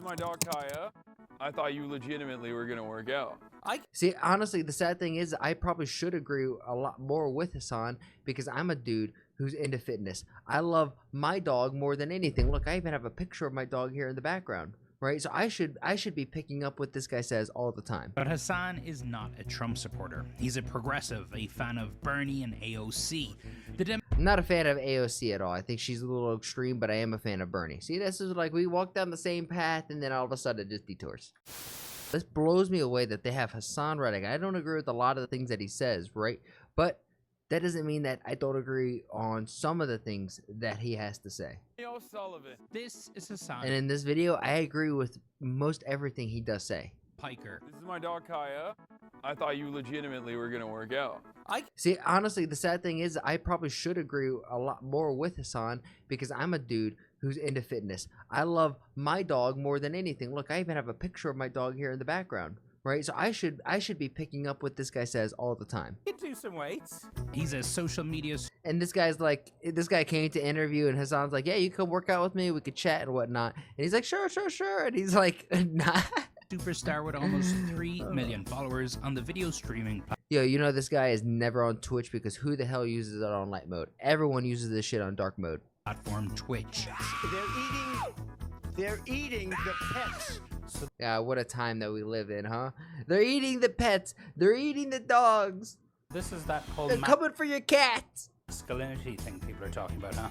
my dog Kaya. I thought you legitimately were gonna work out. See, honestly, the sad thing is I probably should agree a lot more with Hasan because I'm a dude who's into fitness. I love my dog more than anything. Look, I even have a picture of my dog here in the background, right? So I should be picking up what this guy says all the time. But Hasan is not a Trump supporter. He's a progressive, a fan of Bernie and AOC. I'm not a fan of AOC at all. I think she's a little extreme, but I am a fan of Bernie. See, this is like we walk down the same path and then all of a sudden it just detours. This blows me away that they have Hasan Reddick. I don't agree with a lot of the things that he says, right? But that doesn't mean that I don't agree on some of the things that he has to say. Sullivan. This is Hasan. And in this video, I agree with most everything he does say. Piker. This is my dog Kaya. I thought you legitimately were gonna work out. See, honestly, the sad thing is I probably should agree a lot more with Hasan because I'm a dude who's into fitness. I love my dog more than anything. Look, I even have a picture of my dog here in the background, right? So I should be picking up what this guy says all the time. Do some weights. He's a social media And this guy's like, this guy came to interview and Hasan's like, yeah, you come work out with me, we could chat and whatnot. And he's like, sure. And he's like, nah. superstar with almost 3 million followers on the video streaming platform. Yo, you know this guy is never on Twitch because who the hell uses it on light mode? Everyone uses this shit on dark mode. Twitch. They're eating the pets. Yeah, what a time that we live in, huh? They're eating the pets. They're eating the dogs. This is that whole They're coming for your cats. masculinity thing people are talking about, huh?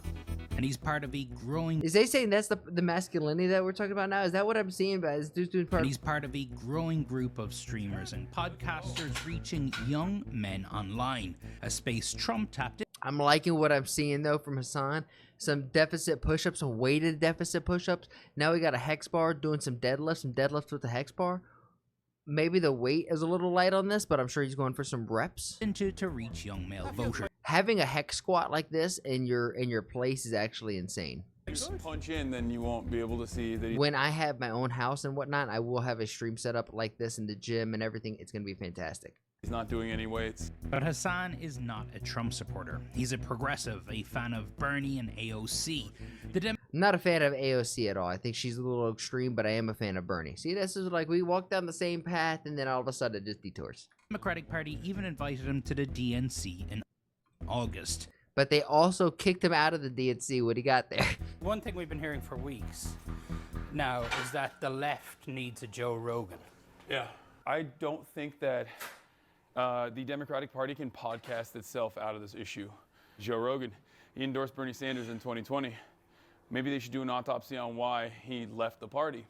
And he's part of a growing Is they saying that's the masculinity that we're talking about now? Is that what I'm seeing? But is this dude part? and he's part of a growing group of streamers and podcasters reaching young men online, a space Trump tapped I'm liking what I'm seeing though from Hasan. Some deficit push-ups, some weighted deficit push-ups. Now we got a hex bar doing some deadlifts with the hex bar. Maybe the weight is a little light on this, but I'm sure he's going for some reps. into to reach young male voters. Having a hex squat like this in your place is actually insane. Just punch in, then you won't be able to see that. When I have my own house and whatnot, I will have a stream set up like this in the gym and everything. It's gonna be fantastic. He's not doing any weights. But Hasan is not a Trump supporter. He's a progressive, a fan of Bernie and AOC. I'm not a fan of AOC at all. I think she's a little extreme, but I am a fan of Bernie. See, this is like we walk down the same path and then all of a sudden it just detours. Democratic Party even invited him to the DNC in August. But they also kicked him out of the DNC when he got there. One thing we've been hearing for weeks now is that the left needs a Joe Rogan. Yeah. I don't think that the Democratic Party can podcast itself out of this issue. Joe Rogan, he endorsed Bernie Sanders in 2020. Maybe they should do an autopsy on why he left the party.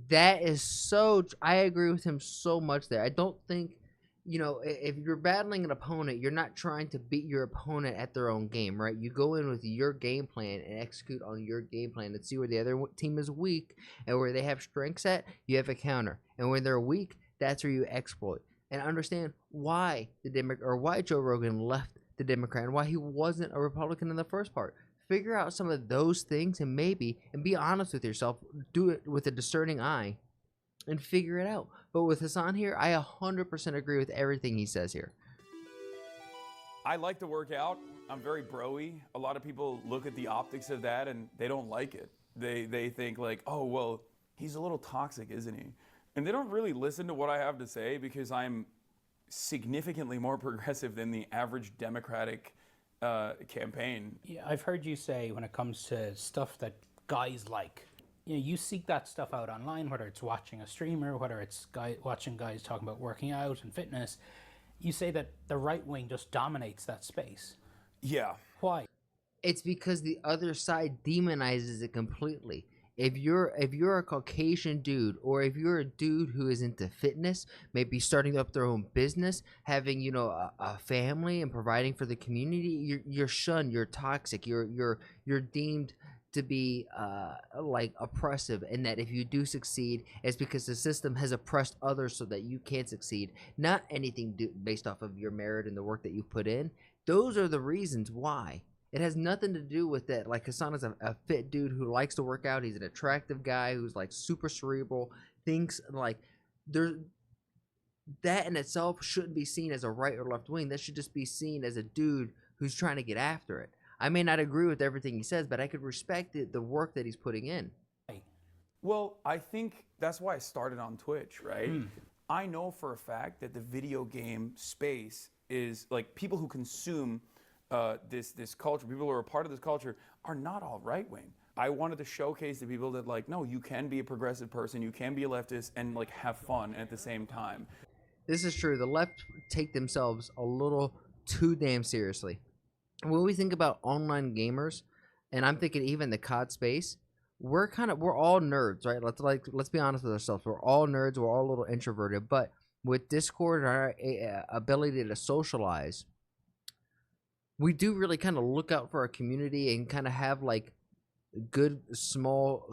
That is so... I agree with him so much there. I don't think... You know, if you're battling an opponent, you're not trying to beat your opponent at their own game, right? You go in with your game plan and execute on your game plan and see where the other team is weak and where they have strengths at, you have a counter. And when they're weak, that's where you exploit. And understand why why Joe Rogan left the Democrat and why he wasn't a Republican in the first part. Figure out some of those things and be honest with yourself. Do it with a discerning eye and figure it out. But with Hasan here, I 100% agree with everything he says here. I like to work out. I'm very bro-y. A lot of people look at the optics of that and they don't like it. They think like, oh, well, he's a little toxic, isn't he? And they don't really listen to what I have to say because I'm significantly more progressive than the average Democratic campaign. Yeah, I've heard you say when it comes to stuff that guys like, you know, you seek that stuff out online, whether it's watching a streamer, whether it's watching guys talking about working out and fitness. You say that the right wing just dominates that space. Yeah. Why? It's because the other side demonizes it completely. If you're a Caucasian dude, or if you're a dude who is into fitness, maybe starting up their own business, having a family and providing for the community, you're shunned, you're toxic, you're deemed to be like oppressive, and that if you do succeed, it's because the system has oppressed others so that you can't succeed. Not anything based off of your merit and the work that you put in. Those are the reasons why. It has nothing to do with that. Like Hasan is a fit dude who likes to work out. He's an attractive guy who's like super cerebral. Thinks like that in itself shouldn't be seen as a right or left wing. That should just be seen as a dude who's trying to get after it. I may not agree with everything he says, but I could respect the work that he's putting in. Well, I think that's why I started on Twitch, right? I know for a fact that the video game space is like people who consume this culture, people who are a part of this culture, are not all right wing. I wanted to showcase to people that like, no, you can be a progressive person, you can be a leftist, and like have fun at the same time. This is true. The left take themselves a little too damn seriously. When we think about online gamers, and I'm thinking even the COD space, we're all nerds, right? Let's be honest with ourselves. We're all nerds. We're all a little introverted, but with Discord and our ability to socialize, we do really kind of look out for our community and kind of have like good small.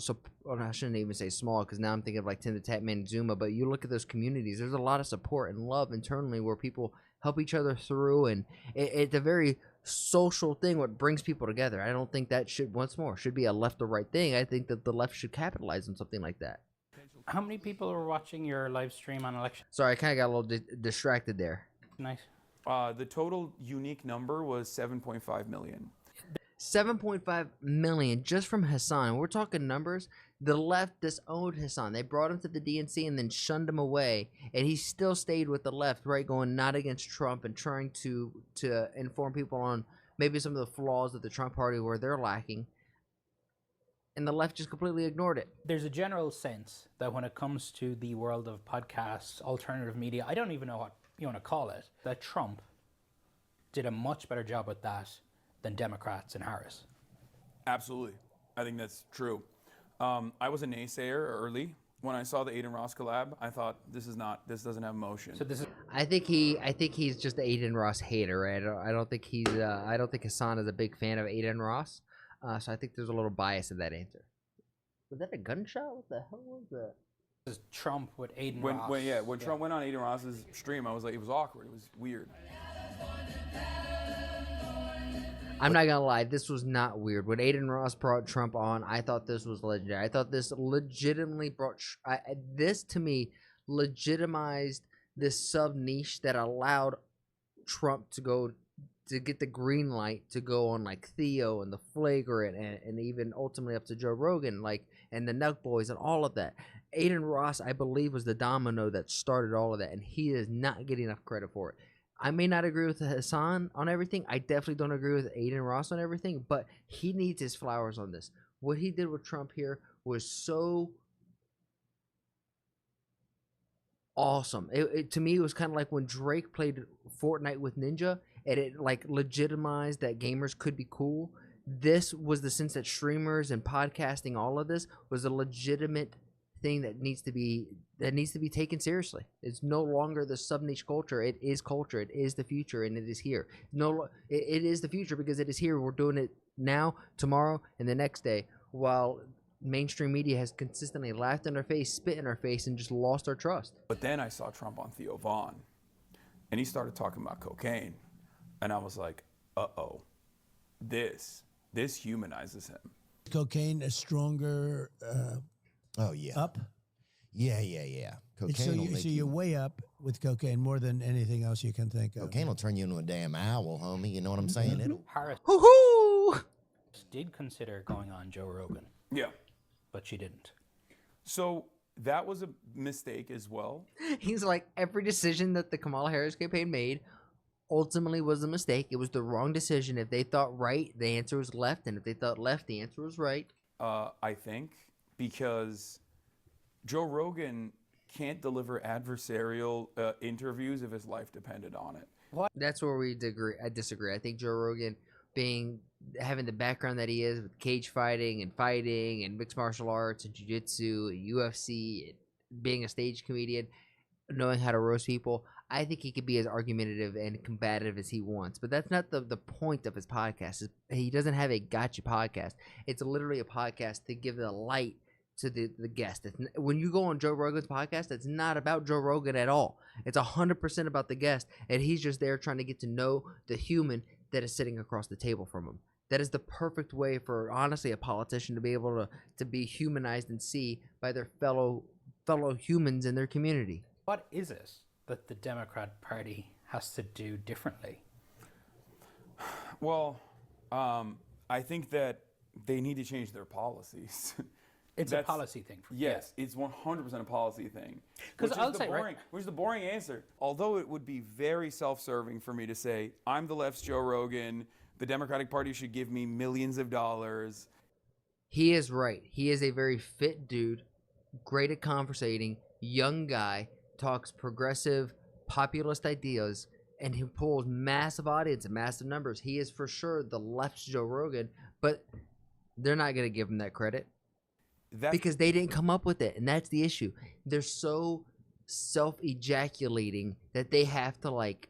I shouldn't even say small because now I'm thinking of like Tim the Tatman and Zuma. But you look at those communities. There's a lot of support and love internally where people help each other through, and it's a very social thing what brings people together. I don't think that should be a left or right thing. I think that the left should capitalize on something like that. How many people were watching your live stream on election? Sorry, I kind of got a little distracted there. Nice. The total unique number was 7.5 million. 7.5 million just from Hasan. We're talking numbers. The left disowned Hasan. They brought him to the DNC and then shunned him away, and he still stayed with the left, right, going not against Trump and trying to inform people on maybe some of the flaws of the Trump party where they're lacking. And the left just completely ignored it. There's a general sense that when it comes to the world of podcasts, alternative media, I don't even know what you want to call it, that Trump did a much better job at that than Democrats and Harris. Absolutely. I think that's true. I was a naysayer early. When I saw the Aiden Ross collab, I thought this doesn't have motion. So this is I think he's just an Aiden Ross hater. Right? I don't think Hasan is a big fan of Aiden Ross. So I think there's a little bias in that answer. Was that a gunshot? What the hell was that? This is Trump with Aiden When Ross. Trump went on Aiden Ross's stream, I was like, it was awkward. It was weird. I'm not gonna lie, this was not weird. When Aiden Ross brought Trump on, I thought this was legendary. I thought this legitimately brought this to me legitimized this sub niche that allowed Trump to get the green light to go on like Theo and the Flagrant and even ultimately up to Joe Rogan, like, and the Nuck Boys and all of that. Aiden Ross, I believe, was the domino that started all of that, and he is not getting enough credit for it. I may not agree with Hasan on everything. I definitely don't agree with Aiden Ross on everything, but he needs his flowers on this. What he did with Trump here was so awesome. To me, it was kind of like when Drake played Fortnite with Ninja, and it like legitimized that gamers could be cool. This was the sense that streamers and podcasting, all of this, was a legitimate thing that needs to be taken seriously. It's no longer the sub niche culture. It is culture. It is the future, and it is here. It is the future because it is here. We're doing it now, tomorrow, and the next day. While mainstream media has consistently laughed in our face, spit in our face, and just lost our trust. But then I saw Trump on Theo Vaughn, and he started talking about cocaine, and I was like, uh-oh, this humanizes him. Cocaine a stronger Oh yeah. up? Yeah. Cocaine will make So you're way up with cocaine more than anything else you can think of. Cocaine will turn you into a damn owl, homie. You know what I'm saying? It'll. Harris Hoo-hoo! did consider going on Joe Rogan, Yeah. but she didn't. So that was a mistake as well. He's like, every decision that the Kamala Harris campaign made ultimately was a mistake. It was the wrong decision. If they thought right, the answer was left, and if they thought left, the answer was right. I think, because Joe Rogan can't deliver adversarial interviews if his life depended on it. That's where we disagree. I think Joe Rogan, having the background that he is with cage fighting and mixed martial arts and jiu-jitsu and UFC and being a stage comedian, knowing how to roast people, I think he could be as argumentative and combative as he wants. But that's not the point of his podcast. He doesn't have a gotcha podcast. It's literally a podcast to give the light to the guest. When you go on Joe Rogan's podcast, it's not about Joe Rogan at all. It's 100% about the guest, and he's just there trying to get to know the human that is sitting across the table from him. That is the perfect way for, honestly, a politician to be able to be humanized and see by their fellow humans in their community. What is it that the Democrat Party has to do differently? Well, I think that they need to change their policies. It's a policy thing. Yes, it's 100% a policy thing. 'Cause Which I'll is say, the right- boring, which is the boring answer. Although it would be very self-serving for me to say, I'm the left's Joe Rogan, the Democratic Party should give me millions of dollars. He is right. He is a very fit dude, great at conversating, young guy, talks progressive, populist ideas, and he pulls massive audience and massive numbers. He is for sure the left's Joe Rogan, but they're not going to give him that credit because they didn't come up with it, and that's the issue. They're so self-ejaculating that they have to, like,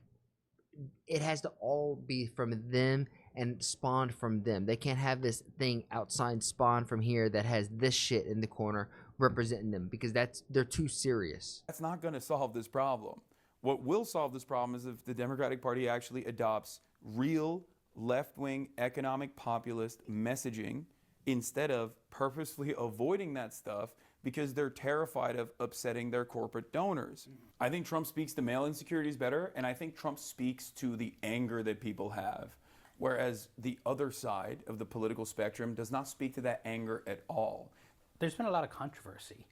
it has to all be from them and spawned from them. They can't have this thing outside spawned from here that has this shit in the corner representing them because they're too serious. That's not going to solve this problem. What will solve this problem is if the Democratic Party actually adopts real left-wing economic populist messaging instead of purposefully avoiding that stuff because they're terrified of upsetting their corporate donors. I think Trump speaks to male insecurities better, and I think Trump speaks to the anger that people have, whereas the other side of the political spectrum does not speak to that anger at all. There's been a lot of controversy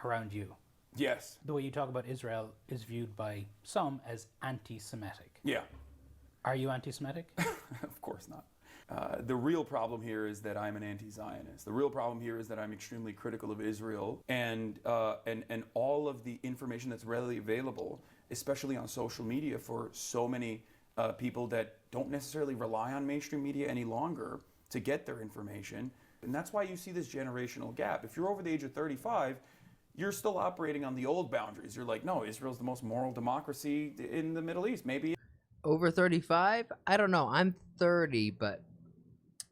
around you. Yes. The way you talk about Israel is viewed by some as anti-Semitic. Yeah. Are you anti-Semitic? Of course not. The real problem here is that I'm an anti-Zionist. The real problem here is that I'm extremely critical of Israel and all of the information that's readily available, especially on social media for so many people that don't necessarily rely on mainstream media any longer to get their information. And that's why you see this generational gap. If you're over the age of 35, you're still operating on the old boundaries. You're like, no, Israel's the most moral democracy in the Middle East. Maybe. Over 35? I don't know. I'm 30, but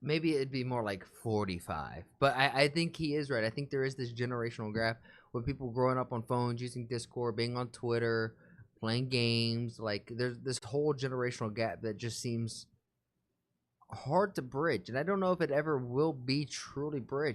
maybe it'd be more like 45. But I think he is right. I think there is this generational gap with people growing up on phones, using Discord, being on Twitter, playing games. Like, there's this whole generational gap that just seems hard to bridge. And I don't know if it ever will be truly bridged.